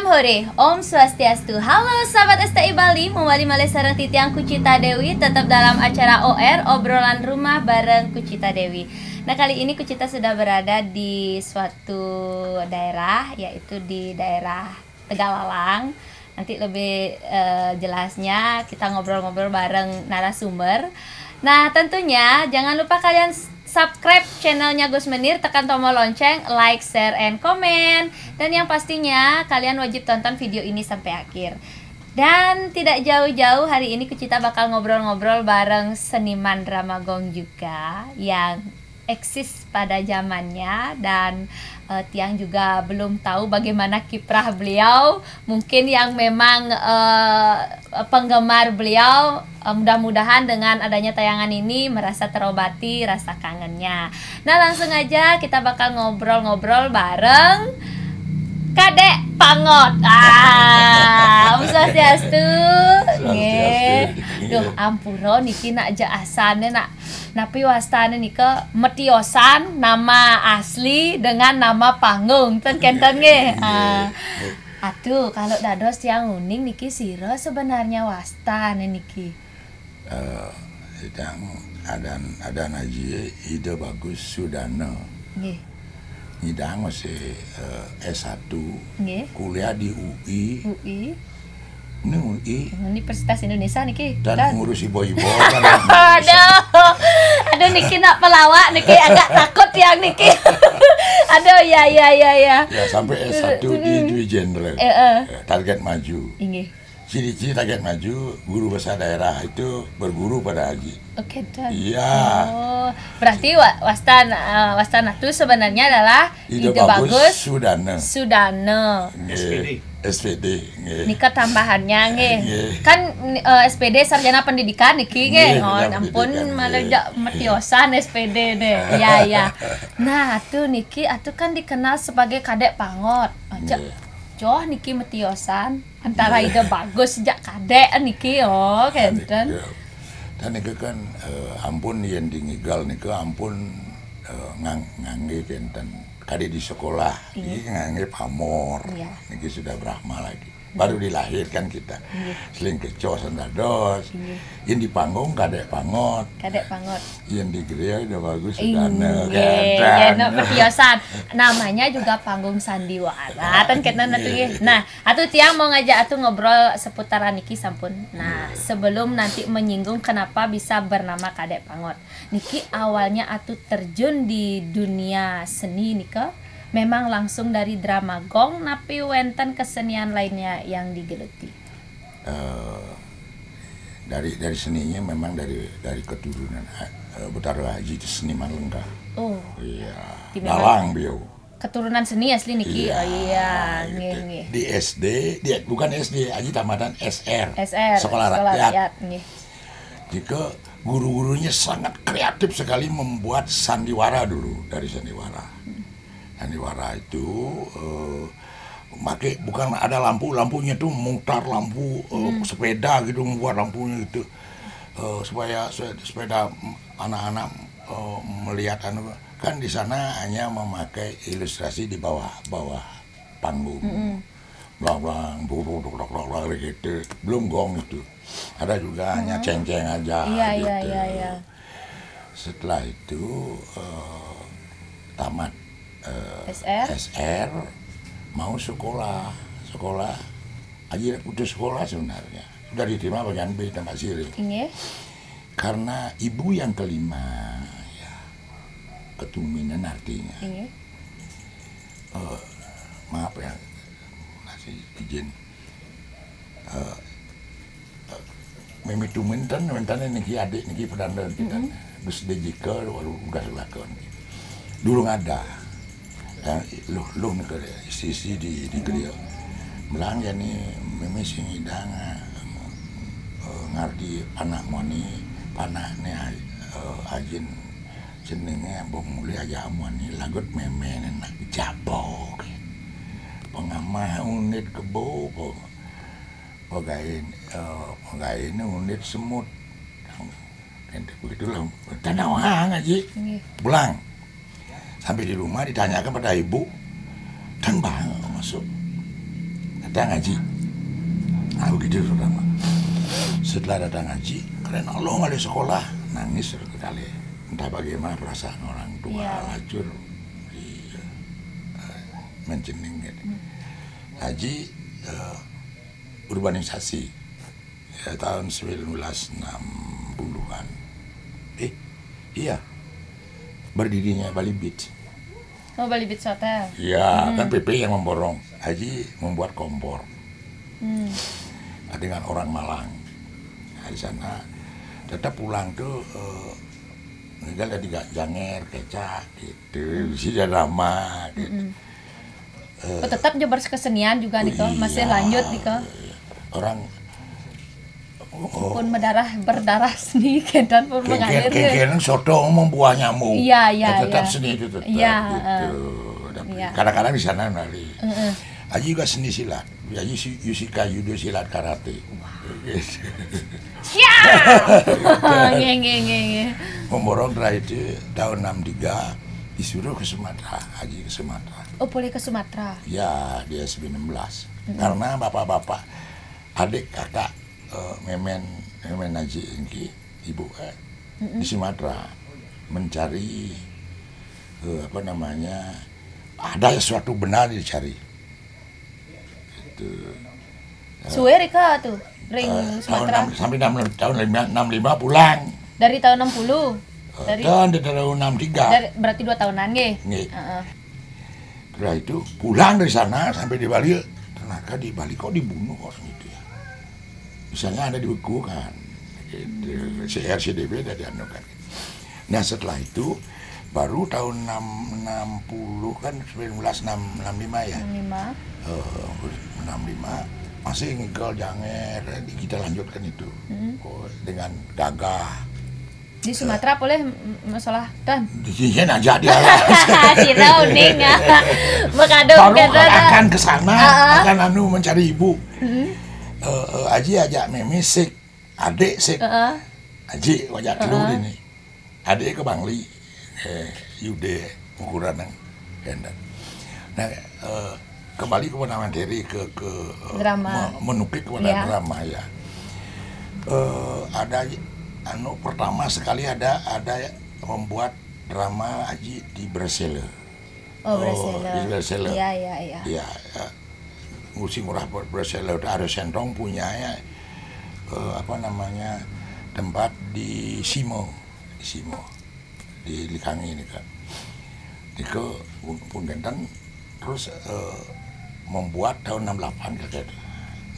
Salam hore, Om Swastiastu. Halo sahabat STI Bali, Mewali Malih sareng Titiang Kucita Dewi, tetap dalam acara OR, obrolan rumah bareng Kucita Dewi. Nah, kali ini Kucita sudah berada di suatu daerah, yaitu di daerah Tegalalang. Nanti lebih jelasnya kita ngobrol-ngobrol bareng narasumber. Nah, tentunya jangan lupa kalian subscribe channelnya Gus Menir, tekan tombol lonceng, like, share, and comment. Dan yang pastinya kalian wajib tonton video ini sampai akhir. Dan tidak jauh-jauh, hari ini Kucita bakal ngobrol-ngobrol bareng seniman drama gong juga yang eksis pada zamannya. Dan Tiang juga belum tahu bagaimana kiprah beliau. Mungkin yang memang penggemar beliau, mudah-mudahan dengan adanya tayangan ini merasa terobati rasa kangennya. Nah, langsung aja kita bakal ngobrol-ngobrol bareng Kadek Pangot. Om Swastiastu. Nggih. Duh, ampura niki nak aja asane nak napi wastane nika metiosan nama asli dengan nama panggung. Ten kenten nggih. Aduh, kalau dados tiang uning niki sira sebenarnya wastane niki. Yang ada Naji ide bagus Sudana. Nggih. Ngidang masih S1. Nggih. Kuliah di UI. UI. Ini UI. Universitas Indonesia niki. Dan ngurus ibu-ibu. Aduh niki nak pelawak niki agak takut yang niki. Aduh ya. Ya sampai S1 di Dwi Jenderal. Target maju. Nggih. Ciri-ciri target maju, guru besar daerah itu berguru pada Haji. Oke, dan. Iya. Oh, berarti Wastana itu sebenarnya adalah ide bagus Sudana. SPD. Nika tambahannya nggih. Kan SPD sarjana pendidikan niki nggih. Oh, ampun malah metiosan SPD deh. Iya. Nah, atuh niki kan dikenal sebagai Kadek Pangot. Joh niki metiosan antara ide bagus sejak kadek niki kenten. Dan niki kan ampun yang dingigal niki ampun ngangge kenten kade di sekolah ini ngangge pamor. Niki sudah Brahma lagi. Baru dilahirkan kita. Seling keco sandados. Yang di panggung Kadek Pangot. Yang di gereja udah bagus Sudana. Metiosan. Namanya juga panggung sandiwara. Kan kita nanti. Nah, atuh tiang mau ngajak atuh ngobrol seputar niki sampun. Nah, sebelum nanti menyinggung kenapa bisa bernama Kadek Pangot. Niki awalnya atuh terjun di dunia seni nika memang langsung dari drama gong, napi wenten kesenian lainnya yang digeluti. Dari seninya memang dari keturunan Betara Haji itu seniman lengkap. Oh. Iya. Dalang beliau. Keturunan seni asli niki. Iya. Oh iya, nggih. Di SD, bukan SD, Haji tamatan SR. Sekolah Rakyat. Nggih. Jika guru-gurunya sangat kreatif sekali membuat sandiwara dulu dari sandiwara. Sandiwara itu bukan ada lampunya tuh mutar lampu sepeda gitu, membuat lampunya gitu supaya sepeda anak-anak melihat kan di sana hanya memakai ilustrasi di bawah panggung, blang gitu, belum gong itu, ada juga hanya ceng-ceng aja. Iya. Setelah itu tamat SR mau sekolah aja putus sekolah sebenarnya sudah diterima bagian B tempat sirik karena ibu yang kelima ya ketuminan artinya maaf ya masih izin memitumin dan niki adik niki pedanda kita bus dejika udah lakon dulu ada. Dan lu ke sisi di gereja belang ya nih meme sing idang ngardi panah moni panahnya ajin jenenge bong mulia aja moni lagut meme nak jabo pengamah unit kebo pagain unit semut ente begitu lah tanah ngaji pulang. Sampai di rumah ditanyakan pada ibu dan bang masuk datang ngaji. Nah begitu saudara. Setelah datang ngaji, keren Allah nggak di sekolah, nangis sekali. Entah bagaimana perasaan orang tua, hancur di mencening gitu. Haji urbanisasi ya, tahun 1960-an. Iya, berdirinya Bali Beach. Oh, Bali Beach Hotel. Iya, kan PP yang memborong. Haji membuat kompor dengan orang Malang. Nah, di sana tetap pulang tuh tinggal di Janger, Kecak gitu, si drama gitu. Tetap nyoba kesenian juga nih kok, masih lanjut nih kok. Orang pun berdarah seni kedan pun mengalir. Kengken soto membuah nyamuk. Iya. Tetap seni itu tetap gitu. Kadang-kadang di sana nari. Haji juga seni silat. Haji Yusika judo silat karate. Nge. Memborong dari itu tahun 63 disuruh ke Sumatera, Haji ke Sumatera. Oh, boleh ke Sumatera. Ya, dia 19. Karena bapak-bapak, adik, kakak, memen Haji Engki, ibu di Sumatera mencari ada sesuatu benar dicari. Itu. Suwe Rika tuh, ring Sumatera. Sampai tahun 65 pulang. Dari tahun 60. Dari tahun 63. Berarti 2 tahunan nggih. Setelah itu pulang dari sana sampai di Bali, ternyata di Bali kok dibunuh orang itu ya. Misalnya ada dibekukan, gitu. CRCDB ada dianukan. Nah setelah itu baru tahun 60 kan 1965 ya. 65 masih ngigol Janger, kita lanjutkan itu dengan gagah. Di Sumatera boleh masalah dan di sini aja dia si Rauning baru akan ke sana akan mencari ibu. Aji ajak memi sik adik sik Aji wajah telur ini adik ke Bangli Yude ukuran yang hendak. Nah kembali kepada materi ke drama. Menukik kepada drama ya. Ada pertama sekali ada membuat drama Haji di Bresele. Di Bresele. Iya. Ya, Ngusi Murah Bresele ada Sentong punya ya, tempat di Simo di Likangi ini kan. Itu pun genten terus membuat tahun 68 kata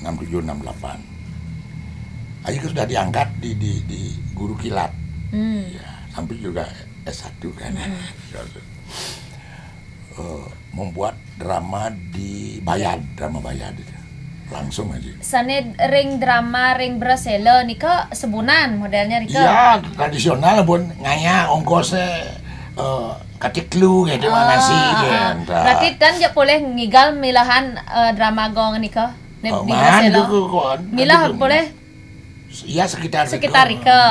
67 68. Aji sudah diangkat di guru kilat, ya, sampai juga S1 kan, membuat drama di drama Bayad itu, langsung aja. Sane ring drama ring Bresele nika sebunan modelnya nika. Iya tradisional pun ngaya ongkosnya katiklu gitu ngasih gitu. Berarti dan ya boleh ngigal milahan drama gong nika di Bresele. Milah boleh. Iya sekitar Rika.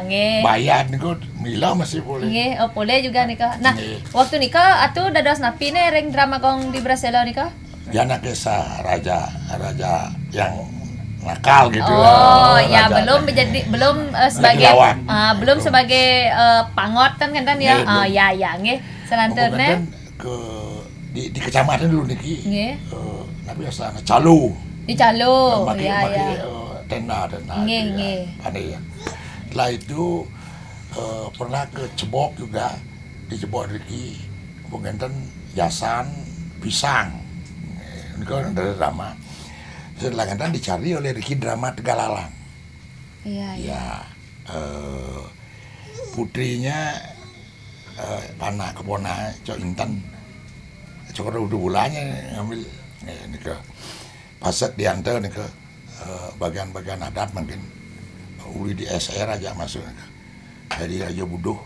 Nggih. Bayar niku mila masih boleh. Nggih, boleh juga nika. Nah, waktu nika atuh dados napi ne ring drama gong di Bresele nika? Ya kisah raja yang nakal gitu. Oh, ya belum sebagai sebagai pangot kan ya. Oh, ya nggih. Selanjutnya di kecamatan dulu niki. Nggih. Tapi biasa Calo. Di Calo. Ya. Tenda nggih. Aneh ya. Setelah itu pernah ke Cebok juga, di Cebok Riki pengganten Yasan Pisang ini kan dari drama. Setelah itu dicari oleh Riki drama Tegalalang. Iya. Putrinya Pana Kepona Cok Intan Cok udah bulannya ngambil ini ke Paset diantar nih ke bagian-bagian adat mungkin uli di SR aja masuk jadi Raja Buduh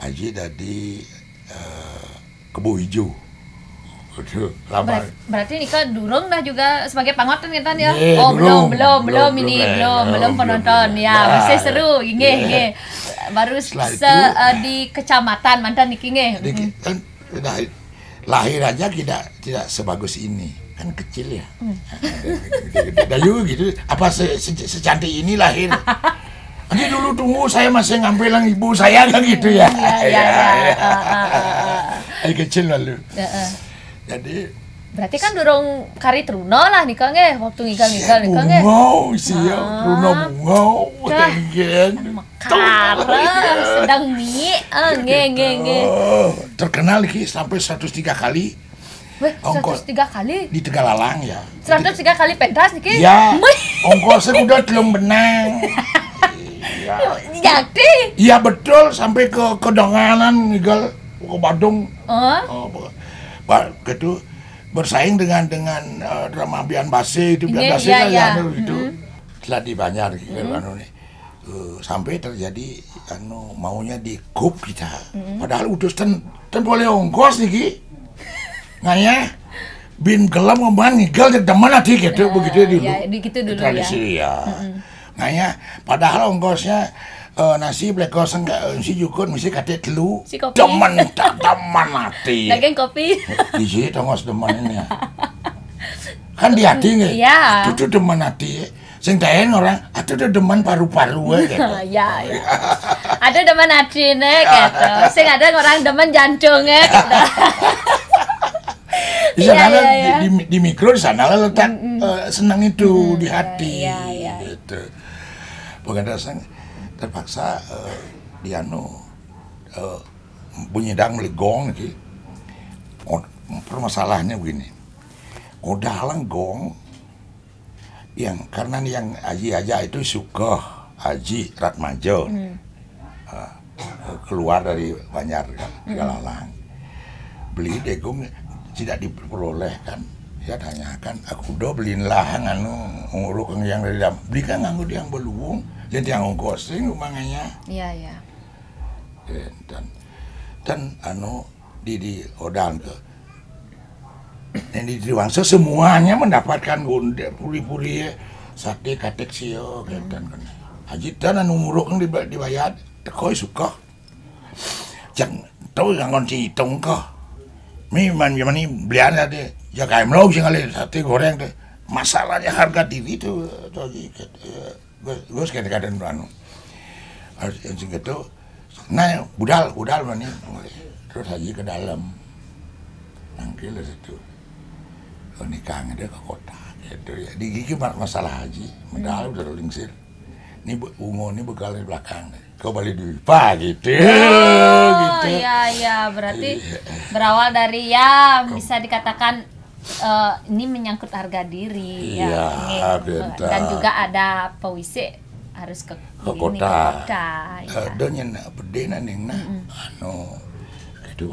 Haji dari Kebo Hijau. Berarti Nika durung dah juga sebagai pangotan kan ya? Belum penonton ya masih seru nggih. Baru di kecamatan mantan niki nggih. Kan lahir aja tidak sebagus ini, kan kecil ya. Gede-gede juga gitu. Apa secantik ini lahir? Nanti dulu tunggu saya masih ngambil ibu saya kan gitu ya. Kecil lalu. Jadi berarti kan durung kari truno lah nih Kang waktu ngigal Kang Bungau sia, truno bungau. Mekar sedang mie. Nge. Terkenal lagi sampai 103 kali. Weh, 103 kali? Di Tegalalang ya. 103 kali pentas nih ya, ongkosnya udah belum benang. Jadi? Iya betul, sampai ke Donganan, ngigal ke Badung. Gitu bersaing dengan drama Bian Base itu itu telah dibayar gitu sampai terjadi maunya di kup kita padahal udah boleh ongkos nih ngaya bin gelam ngomong ngigal jadi teman nanti gitu begitu dulu tradisi ya ngaya padahal ongkosnya nasi blekos enggak si jukun mesti kate telu teman hati daging kopi di sini tongos teman ini kan di hati nggak itu teman hati sing daen orang itu demen paru-paru gitu ya ada demen hati nih gitu sing ada orang demen jantungnya gitu di sana di mikro di sana letak senang itu di hati gitu bukan dasarnya terpaksa bunyi dang melegong gitu. Permasalahannya begini, dalang gong yang karena yang Aji aja itu suka Aji Ratmajo keluar dari Banjar Galalang beli degong tidak diperoleh kan. Saya tanyakan, aku udah beliin lahang nguruk yang dari dalam beli kan nganggur yang belum jadi yang ongkosing rumahnya iya dan di Odang ke dan di Triwangsa semuanya mendapatkan gonde puri-puri sate katek sio dan kan Haji dan nguruk dibayar koi suka jangan tahu yang ngonci hitung kok memang ini belian tadi ya kayak melok sih kali sate goreng deh masalahnya harga diri itu gue kadang-kadang harus yang segitu nah budal mana terus Haji ke dalam nangkil situ nikah dia ke kota gitu ya di gigi masalah Haji medal udah lingsir ini ungu ini bekal di belakang kau balik duit gitu gitu ya berarti berawal dari bisa dikatakan ini menyangkut harga diri dan juga ada pewisi harus ke kota donyen bedena ning gitu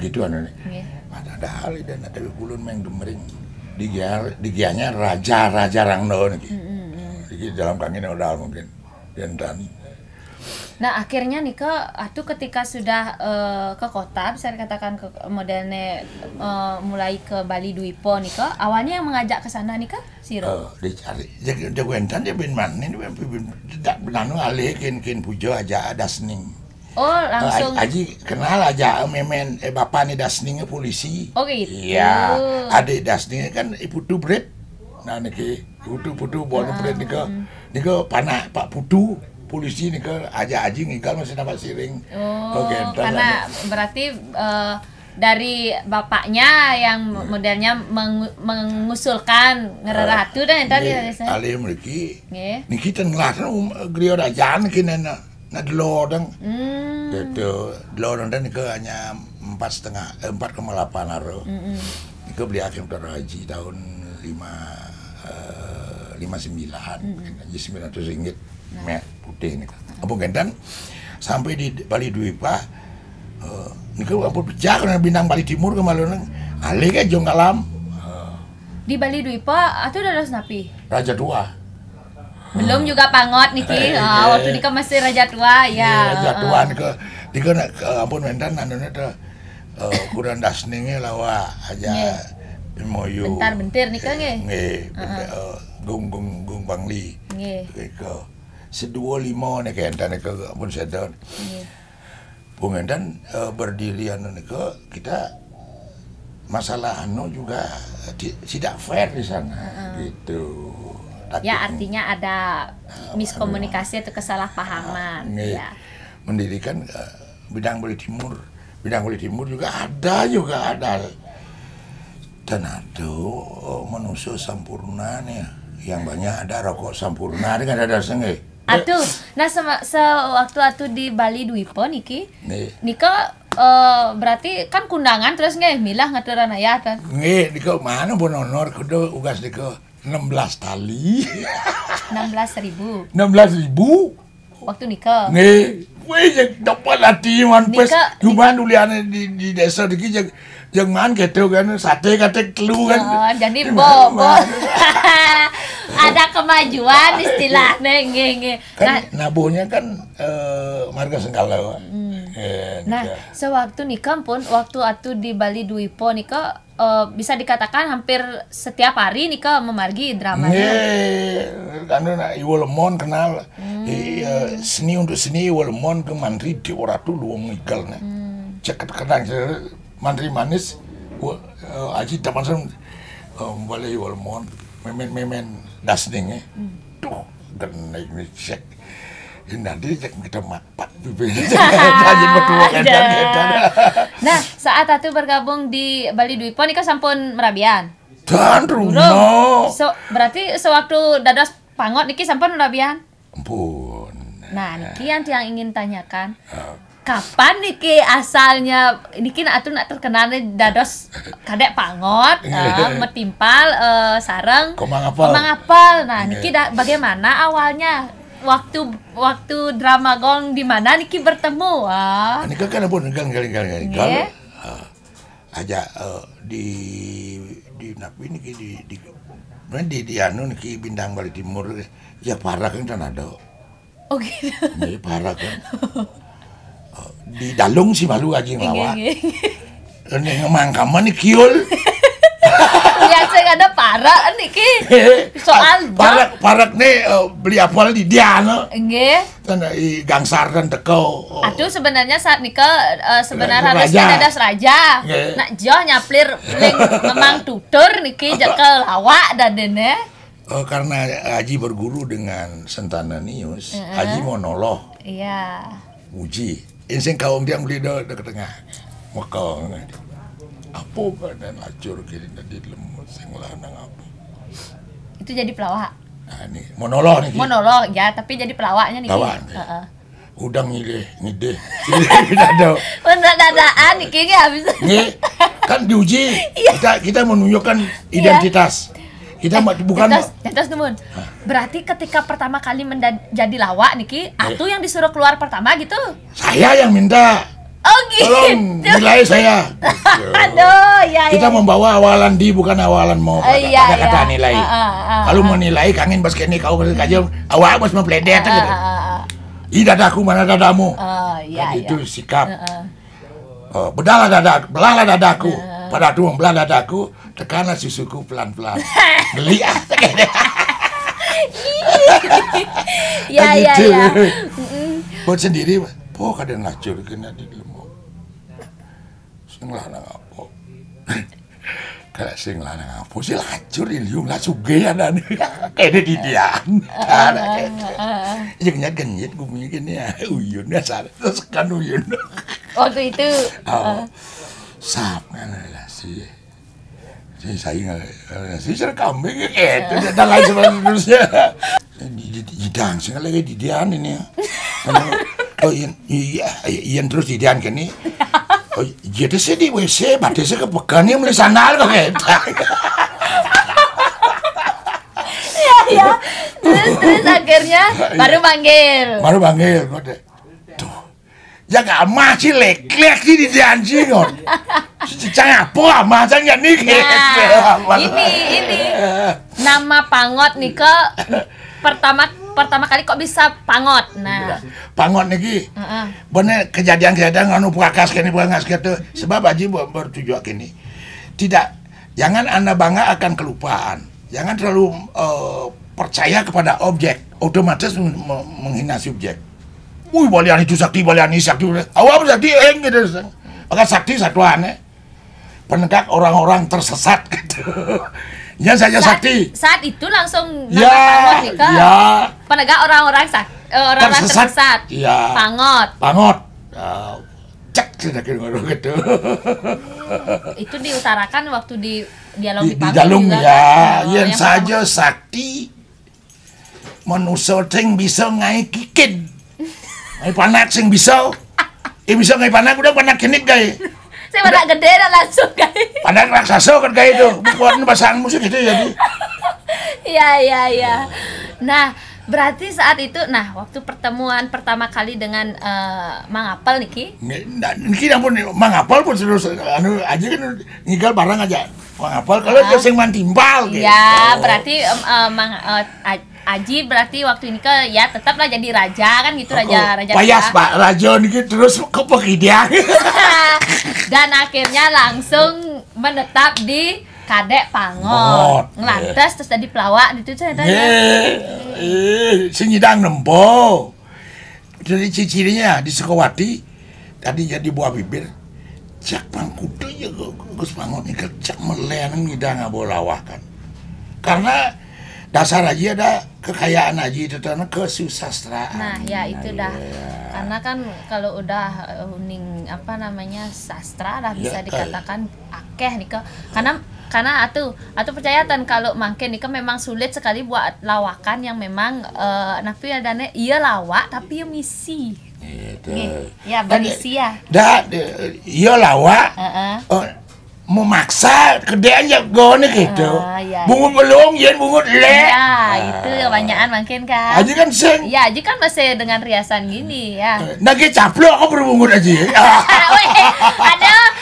gitu ada hal dan ada bulun meng demering digianya raja rangno di dalam kangin udah mungkin dan nah akhirnya nih ketika sudah ke kota bisa dikatakan ke modelnya mulai ke Bali Duipo nih awalnya yang mengajak ke sana nih Siro dicari jagoan dia bin man ini tidak benar alih kin pujo aja dasning langsung Aji kenal aja memen bapak nih dasningnya polisi gitu iya adik dasningnya kan putu bret nah niki putu bawa bret nih panak Pak Putu polisi nih aja Aji ngigal masih dapat siring karena berarti dari bapaknya yang modelnya mengusulkan ngereratu dan yang tadi alih mereka niki tengah griot aja kini na delodang gitu delodang dan niki hanya 4,8 aro niki beli akhir Haji tahun 59 Haji 900 ringgit putih nih apa gendan sampai di Bali Duipa ini kan apa pecah karena bintang Bali Timur kemaluan alih kan jong kalam di Bali Duipa atau udah napi Raja Tua belum juga pangot niki waktu nika masih Raja Tua Raja Tua nika ampun mendan anune teh kurang dasninge lawa aja moyo bentar nika nggih gung Bangli nggih sedua lima nih kentan nih pun sedon, pengendan berdirian nih kita masalah juga tidak fair di sana gitu. Ya artinya ada miskomunikasi atau kesalahpahaman. Ya. Mendirikan bidang Bali Timur juga ada dan ada manusia sampurna nih yang banyak ada rokok sampurna dengan ada sengge. Atuh, nah sewaktu atuh di Bali Dwipo niki nika berarti kan kundangan terus nggak milah ngaturan aya kan? Nggih, nika mana pun honor kudu ugas nika 16 tali. 16.000. 16.000. Waktu nikah. Nggih, weh yang dapat latihan pes cuman uliane di desa iki yang man gitu kan sate kate telu kan. Oh, jadi bobo. Ada kemajuan istilahnya nggih. Kan nabuhnya kan marga senggala. Nah, sewaktu nikah pun waktu atuh di Bali Dwipo nikah bisa dikatakan hampir setiap hari nikah memargi dramanya. Karena Iwo Lemon kenal seni untuk seni Iwo Lemon ke Mantri di Oratu luang igal nih. Cek kadang Mantri manis, aji taman sen boleh Iwo Lemon memen dasning tuh kena ini cek. Nanti kita mapat Nah, saat atuh bergabung di Bali Dwipo nika sampun merabian. Dan rumah. Berarti sewaktu dados pangot niki sampun merabian. Ampun. Nah, niki yang ingin tanyakan. Kapan niki asalnya niki atuh nak terkenal dados kadek pangot, metimpal sareng komang apal. Nah, niki bagaimana awalnya? Waktu drama gong di mana niki bertemu? Niki kan pun gal aja di napi niki di anu niki bintang Bali Timur ya parah kan ada. Oh gitu. Jadi parah kan. Di Dalung sih malu aja ngelawa. Ini ngemangkaman nih kiul. Biasa ada parak niki. Soal parak nih beli apel di dia no. Nggih. Kan gangsar kan teko. Aduh sebenarnya saat nikah sebenarnya harusnya dadas raja. Nak joh nyaplir ling memang tutur niki jekel lawak dan dene. Karena Aji berguru dengan Sentana Nius, Aji monolog. Iya. Uji. Inseng kaum dia beli ke tengah. Maka apa badan acur kiri tadi lemut sing lanang apa. Itu jadi pelawak. Nah, ini monolog nih. Monolog ya, tapi jadi pelawaknya nih. Udang ngide. Tidak ada. Dadaan niki habis. Nih, kan diuji. Kita menunjukkan identitas. Kita bukan identitas temun. Berarti ketika pertama kali menjadi lawak niki, atuh yang disuruh keluar pertama gitu. Saya yang minta. Oh gitu. Tolong nilai saya. Aduh, ya. Kita membawa awalan di bukan awalan mau. Ada kata nilai. Kalau menilai kangen bas kene kau kerja awak bos mempledet gitu. Ih dadaku mana dadamu. Itu sikap. Belahlah dadaku. Pada tuh membelah dadaku, tekanlah susuku pelan-pelan. Beli ya. Buat sendiri, kadang lacur kena di lembu. Sing lanang apa? Kalau sing lanang apa sih lacur iliung lah sugih ada nih. Kene di dian. Yang genyit gue mikir ya, uyun dasar terus kan uyun. Waktu itu. Sap kan relasi. Saya ngasih ser kambing gitu dan lain sebagainya. Di dangsing lagi di dian ini ya. Oh iya terus di dian kini. Oh jadi saya di WC, batasnya kepegannya mulai sandal kok gitu. Iya. Terus akhirnya baru manggil. Kode. Tuh. Ya gak masih lek-lek di anjing kon. Cicang apa macamnya nih. Nah, ini nama pangot nika pertama kali kok bisa pangot. Nah, pangot niki. Bener kejadian-kejadian anu prakas kene bangas gitu. Sebab Aji bertujuan kini. Tidak, jangan Anda bangga akan kelupaan. Jangan terlalu percaya kepada objek. Otomatis menghina subjek. Wih, balian itu sakti, balian ini sakti. Awak sakti gitu. Maka sakti satu aneh. penegak orang-orang tersesat gitu. Ya saja sakti. Saat itu langsung Ya, Pangot nih ke ya. penegak orang-orang tersesat. Ya. Pangot. Pangot. Cek sudah kira-kira gitu. Itu diutarakan waktu di dialog di Di panggung Jalung juga, ya, kan? yang yang saja sakti manusia sing bisa ngai kikin. Ngai panak sing bisa. Bisa ngai panak udah panak kenik gay. Saya pada gede dan langsung guys. Panak raksasa kan gay itu. Bukan pasangan musik itu jadi. Iya. Nah, berarti saat itu, waktu pertemuan pertama kali dengan Mang Apel Niki. Niki ampun Mang Apel pun terus anu aja kan ngigal barang aja. Mang Apel kalau dia sing mantimbal gitu. Ya, berarti Mang Aji berarti waktu ini ya tetaplah jadi raja kan gitu, raja Payas Pak Raja niki terus kepegidian. Dan akhirnya langsung menetap di Kadek Pangot. Ngelantas terus tadi pelawak itu ceritanya. Sing nyidang nempo. Jadi ciri-cirinya di Sukawati tadi jadi buah bibir. Cak pangkudu ya Gus Pangot ini cak melen ngidang abolawakan. Karena dasar aja ada kekayaan aja itu karena kesusastraan. Nah, ya itu dah. Karena kan kalau udah uning sastra dah bisa dikatakan akeh nih karena atuh percayatan kalau makin nih memang sulit sekali buat lawakan yang memang napi adanya iya lawak tapi ya misi. Ya berisi ya. Iya lawak. Memaksa kedean ya gone gitu. Bungut belum, yen bungut le. Ya, itu kebanyakan makin kan. Aji kan sing. Ya, Aji kan masih dengan riasan gini ya. Nage caplok aku berbungut aja.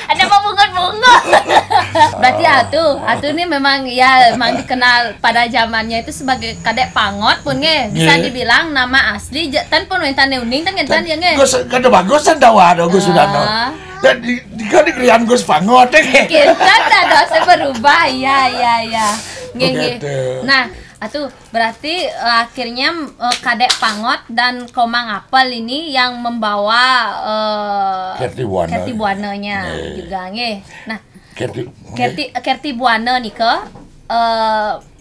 Ada mau bungut-bungut. Berarti atu ini memang dikenal pada zamannya itu sebagai Kadek Pangot pun bisa dibilang nama asli tan pun wentan neuning tan kentan ya nge. Gus kada bagus tan dawa Gus Sudano. Dan di krian Gus Pangot kita ada berubah ya. Nge. Nah, atuh berarti akhirnya Kadek Pangot dan Komang Apel ini yang membawa Kerti Buana-nya juga nge. Nah, Kerti Buana nih ke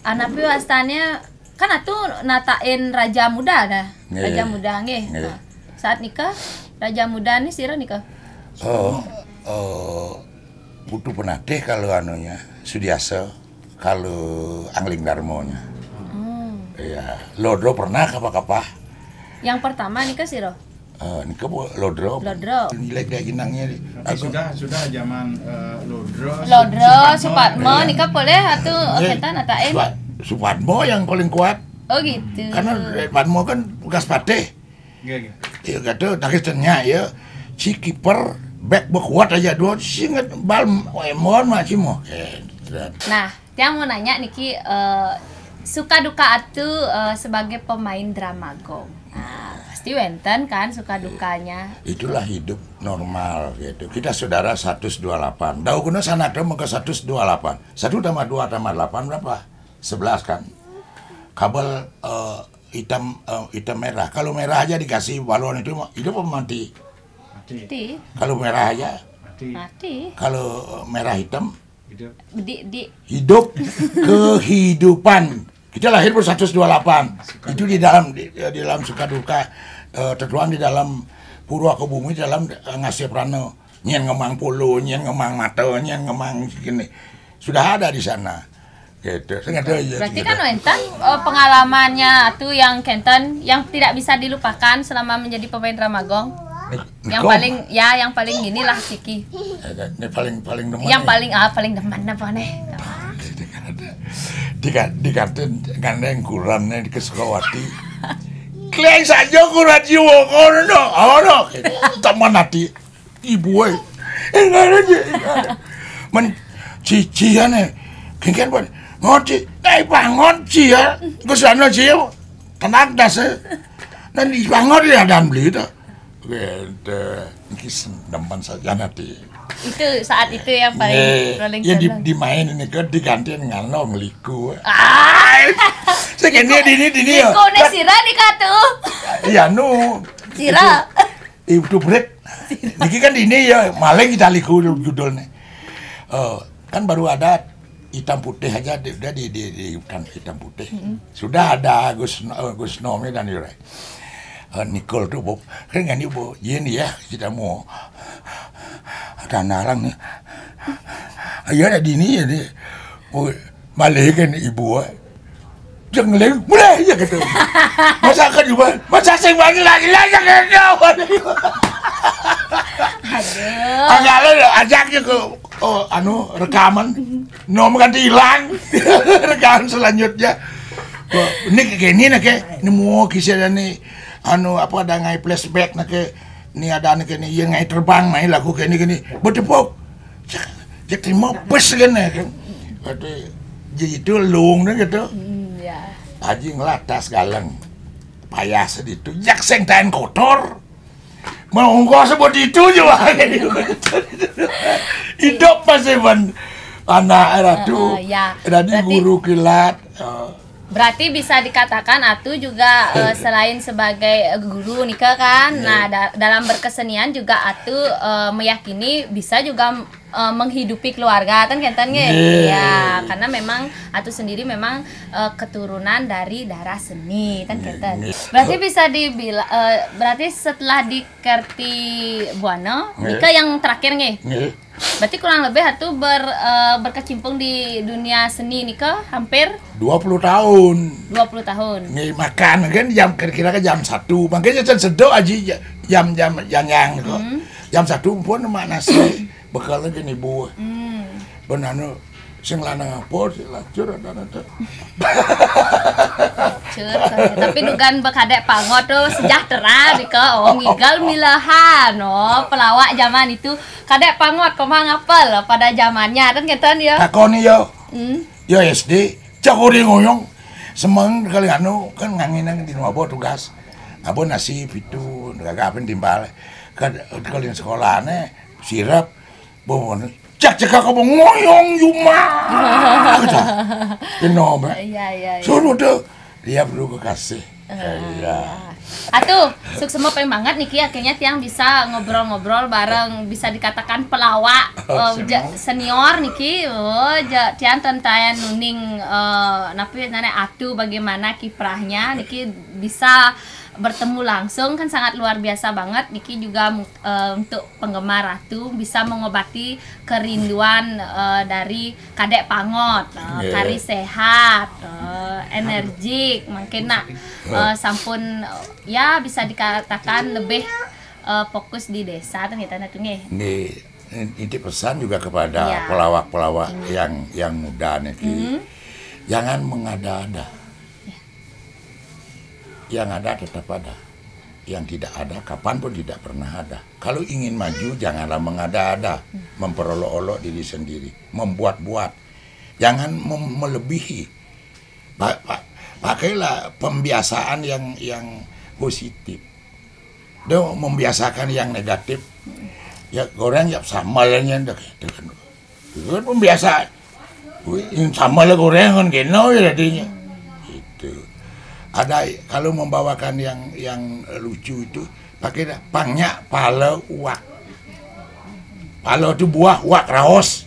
anapi wastanya kan atuh natain Raja Muda dah. Raja Muda nge. Nah, saat nikah Raja Muda nih sira nikah. Butuh penatih kalau anunya Sudiasa, kalau Angling Darmonya. Ya, Lodro pernah kapah-kapah. Yang pertama nikah siro. Nikah Lodro. Nilai kayak ginangnya. Sudah zaman Lodro. Supatmo nikah boleh atau ketan atain. Supatmo yang paling kuat. Oh gitu. Karena Supatmo kan bekas patih. Iya kata takisnya ya. Si kiper back berkuat aja dua singet bal mohon masih mau. Nah, yang mau nanya Niki suka duka atu sebagai pemain Dramagong. Nah, pasti wenten kan suka dukanya. Itulah hidup normal gitu. Kita saudara 128. Dau kuna sanada mengke 128. 1 tambah 2 tambah 8 berapa? 11 kan. Kabel hitam merah. Kalau merah aja dikasih balon itu hidup apa mati? Mati. Kalau merah aja mati. Kalau merah hitam hidup. Kehidupan. Kita lahir ber 128. Itu di dalam suka duka tertuang di dalam Purwa Kebumi dalam ngasih prana nyen ngemang pulu, nyen ngemang mata, nyen ngemang gini. Sudah ada di sana. Gitu. Berarti kan Wentan pengalamannya tuh yang Kenten yang tidak bisa dilupakan selama menjadi pemain Dramagong. Yang paling inilah Ciki. Ini paling demen. Yang paling demen apa nih? Dikaten gandeng kurannya di Sukawati. Kleng saja kuran jiwa kono. Teman hati ibu cician kengken pun ngoti Pangot cia ke sana cia tenak das dan di Pangot ya dan beli itu. Gitu, demen saja nanti. Itu saat itu yang paling ya dimain ini kan diganti ngano ngeliku. Segini dini ya. Liku ne sira dikatu. Iya nu. Sira. Itu break. Niki kan ini ya maling kita liku judulnya. kan baru ada hitam putih aja, udah di hitam putih. Sudah ada Gus Nomi dan Yure. Nicole tuh Bob, kan nggak nih Bob, ini ya kita mau ada narang nih. Ayo ada di ini ya nih, balik kan ibu, jangan lagi mulai ya gitu. Masa kan juga, masa sing lagi jangan jauh. Aduh, ajaknya ke rekaman, nomor ganti hilang, rekaman selanjutnya. Ini kayak ini nak ini mau kisah nih. Apa ada ngai flashback nak ni ada nak ni yang ngai terbang ngai lagu kayak ni betul jadi mau pes kan jadi itu lung dan gitu aji ngelatas galang payah seditu jak seng tain kotor mau engkau sebut itu juga hidup masih anak ratu jadi guru kilat. Berarti bisa dikatakan Atu juga selain sebagai guru Nika kan, nah dalam berkesenian juga Atu meyakini bisa juga menghidupi keluarga kan kentannya, ya karena memang Atu sendiri memang keturunan dari darah seni kan kentan. Berarti bisa dibilang, berarti setelah di Kerti Buana, Nika yang terakhir nih. Berarti kurang lebih Atu berkecimpung di dunia seni Nika hampir 20 tahun. 20 tahun. Nih makan kan kira-kira jam 1. Makanya kan sedok aja jam yang gitu. Jam 1 pun mak nasi bekalnya gini Bu. Benano sing lanang apa lacur ada. Tapi dugaan bekadek pangot tuh sejahtera Nika ngigal milahan pelawak zaman itu kadek pangot komang apel pada zamannya kan kentan ya. Takoni yo. Yo SD cakuri ngoyong semang kali kan nganginan di rumah tugas apa nasi itu kagak timbal kali sekolahnya sirap bon cak kamu ngoyong cuma kenapa suruh tuh dia perlu kekasih Atuh, sukses paling banget Niki akhirnya tiang bisa ngobrol-ngobrol bareng bisa dikatakan pelawak senior Niki. Tiang tentang nuning napi nane Atuh bagaimana kiprahnya Niki bisa bertemu langsung kan sangat luar biasa banget. Niki juga untuk penggemar Atuh bisa mengobati kerinduan dari kadek pangot, kari sehat, energik, mungkin nak sampun ya bisa dikatakan lebih fokus di desa kan kita natungnya. Ini pesan juga kepada pelawak-pelawak yang muda nih, jangan mengada-ada. Yang ada tetap ada, yang tidak ada kapanpun tidak pernah ada. Kalau ingin maju janganlah mengada-ada, memperolok-olok diri sendiri, membuat-buat, jangan melebihi. Pakailah pembiasaan yang positif. Dia membiasakan yang negatif. Ya orang ya sama lah yang dah gitu kan. Itu pembiasaan. Yang sama lah orang kan geno ya jadinya. Itu. Ada kalau membawakan yang lucu itu pakai pangnya pala uak. Pala itu buah uak raos.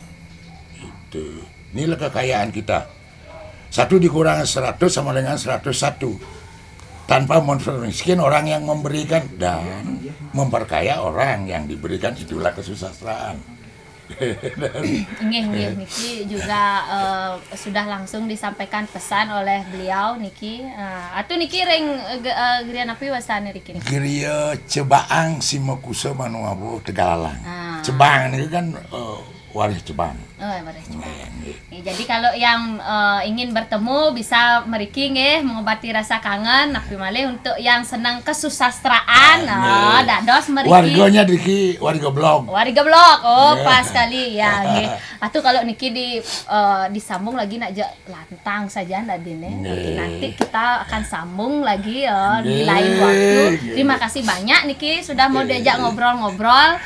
Itu. Inilah kekayaan kita. 1 dikurangi 100 sama dengan 101. Tanpa memmiskin orang yang memberikan dan memperkaya orang yang diberikan, itulah kesusastraan. Niki juga sudah langsung disampaikan pesan oleh beliau Niki. Atuh Niki ring geria napi wasane Niki. Geria Cebaang Simakusa Manuabu Tegalalang. Cebang ini kan waris Cebang. Waris Cebang. Jadi kalau yang ingin bertemu bisa meriki mengobati rasa kangen napi malih untuk yang senang kesusastraan dados meriki. Warganya Niki warga blog. Warga blog. Pas sekali ya Atuh kalau Niki disambung lagi nak lantang saja Nadine. Nanti kita akan sambung lagi di lain waktu. Terima kasih banyak Niki sudah mau diajak ngobrol-ngobrol.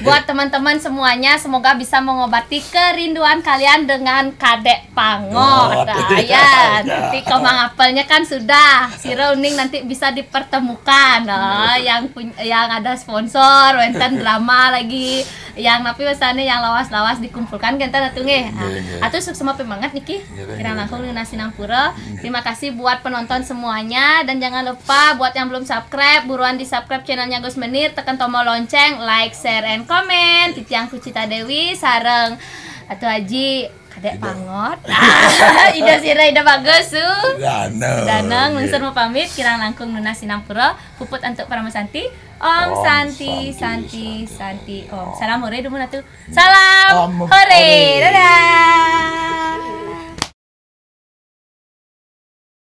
Buat teman-teman semuanya semoga bisa mengobati kerinduan kalian dengan kadek pangot. Nanti komang apelnya kan sudah si Rauning nanti bisa dipertemukan yang ada sponsor wenten drama lagi yang napi wasane yang lawas-lawas dikumpulkan genten atuh nge. Nggih. Atuh sukses semangat Niki. Nggih, Kirang nggih. langkung Nuna Sinampura. Terima kasih buat penonton semuanya dan jangan lupa buat yang belum subscribe buruan di subscribe channelnya Gus Menir, tekan tombol lonceng, like, share, and comment. Titiang Kucita Dewi sareng atuh Haji Kadek Pangot. Ida Sira Ida bagus su. Danang lungsur mau pamit kirang langkung Nuna Sinampura puput untuk para mesanti. Om Santi Santi Santi Om. Salam hore dumun atuh. Salam hore. Dadah.